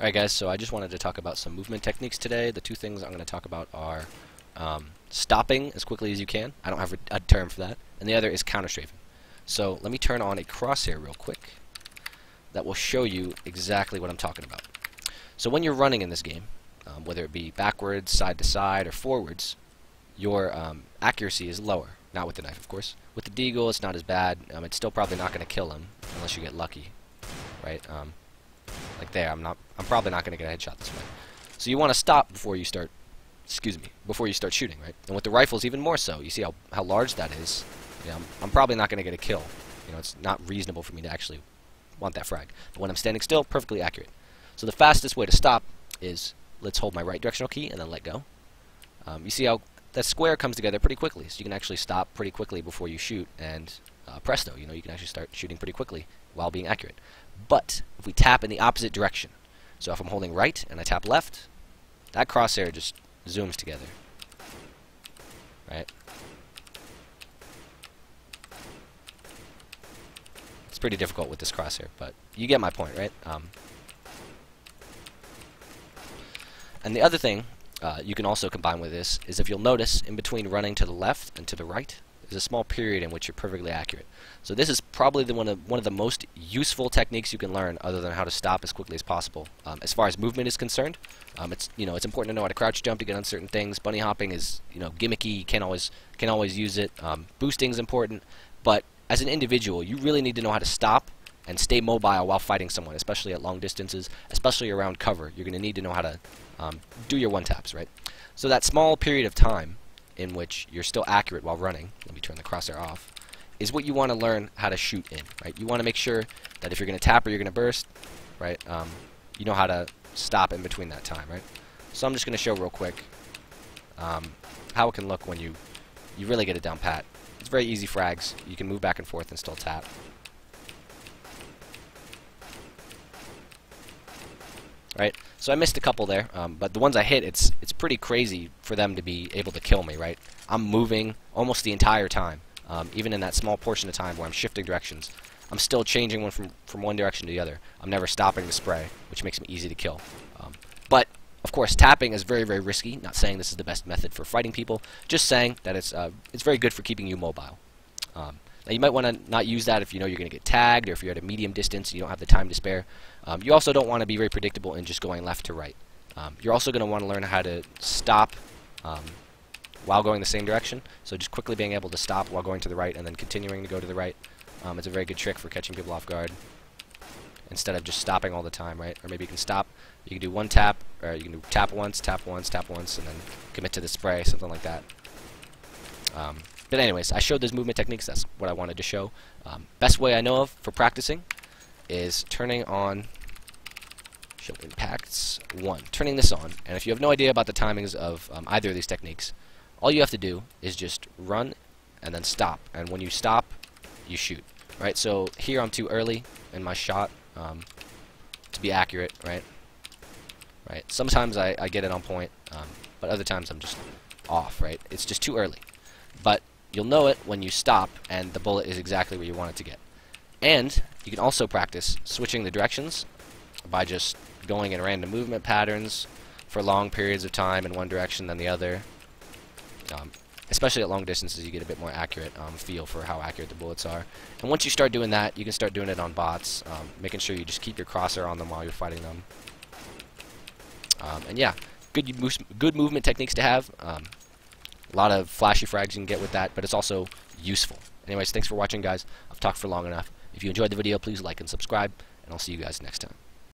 Alright guys, so I just wanted to talk about some movement techniques today. The two things I'm going to talk about are stopping as quickly as you can. I don't have a term for that. And the other is counter-strafing. So let me turn on a crosshair real quick. That will show you exactly what I'm talking about. So when you're running in this game, whether it be backwards, side to side, or forwards, your accuracy is lower. Not with the knife, of course. With the deagle, it's not as bad. It's still probably not going to kill him unless you get lucky, right? Like there, I'm probably not going to get a headshot this way. So you want to stop before you start, before you start shooting, right? And with the rifles, even more so. You see how large that is. You know, I'm probably not going to get a kill. You know, it's not reasonable for me to actually want that frag. But when I'm standing still, perfectly accurate. So the fastest way to stop is let's hold my right directional key and then let go. You see how that square comes together pretty quickly, so you can actually stop pretty quickly before you shoot, and presto, you know, you can actually start shooting pretty quickly while being accurate. But if we tap in the opposite direction, so if I'm holding right and I tap left, that crosshair just zooms together, right? It's pretty difficult with this crosshair, but you get my point, right? And the other thing you can also combine with this is, if you'll notice, in between running to the left and to the right, there's a small period in which you're perfectly accurate. So this is probably one of the most useful techniques you can learn, other than how to stop as quickly as possible. As far as movement is concerned, it's important to know how to crouch jump to get on certain things. Bunny hopping is gimmicky. You can't always use it. Boosting is important, but as an individual, you really need to know how to stop and stay mobile while fighting someone, especially at long distances, especially around cover. You're going to need to know how to do your one-taps, right? So that small period of time in which you're still accurate while running, let me turn the crosshair off, is what you want to learn how to shoot in, right? You want to make sure that if you're going to tap or you're going to burst, right, you know how to stop in between that time, right? So I'm just going to show real quick how it can look when you really get it down pat. It's very easy frags. You can move back and forth and still tap. Right, so I missed a couple there, but the ones I hit, it's pretty crazy for them to be able to kill me, right? I'm moving almost the entire time, even in that small portion of time where I'm shifting directions. I'm still changing one from one direction to the other. I'm never stopping to spray, which makes me easy to kill. But, of course, tapping is very, very risky. Not saying this is the best method for fighting people, just saying that it's very good for keeping you mobile. Now, you might want to not use that if you know you're going to get tagged, or if you're at a medium distance and you don't have the time to spare. You also don't want to be very predictable in just going left to right. You're also going to want to learn how to stop while going the same direction. So just quickly being able to stop while going to the right and then continuing to go to the right. It's a very good trick for catching people off guard, instead of just stopping all the time, right? Or maybe you can stop, you can do one tap, or you can do tap once, tap once, tap once, and then commit to the spray, something like that. But anyways, I showed those movement techniques. That's what I wanted to show. Best way I know of for practicing is turning on show impacts 1. Turning this on. And if you have no idea about the timings of either of these techniques, all you have to do is just run and then stop. And when you stop, you shoot. Right? So here I'm too early in my shot to be accurate. Right? Right. Sometimes I get it on point, but other times I'm just off. Right? It's just too early. But you'll know it when you stop and the bullet is exactly where you want it to get. And you can also practice switching the directions by just going in random movement patterns for long periods of time in one direction than the other. Especially at long distances, you get a bit more accurate feel for how accurate the bullets are. And once you start doing that, you can start doing it on bots, making sure you just keep your crosshair on them while you're fighting them. And yeah, good movement techniques to have. A lot of flashy frags you can get with that, but it's also useful. Anyways, thanks for watching, guys. I've talked for long enough. If you enjoyed the video, please like and subscribe, and I'll see you guys next time.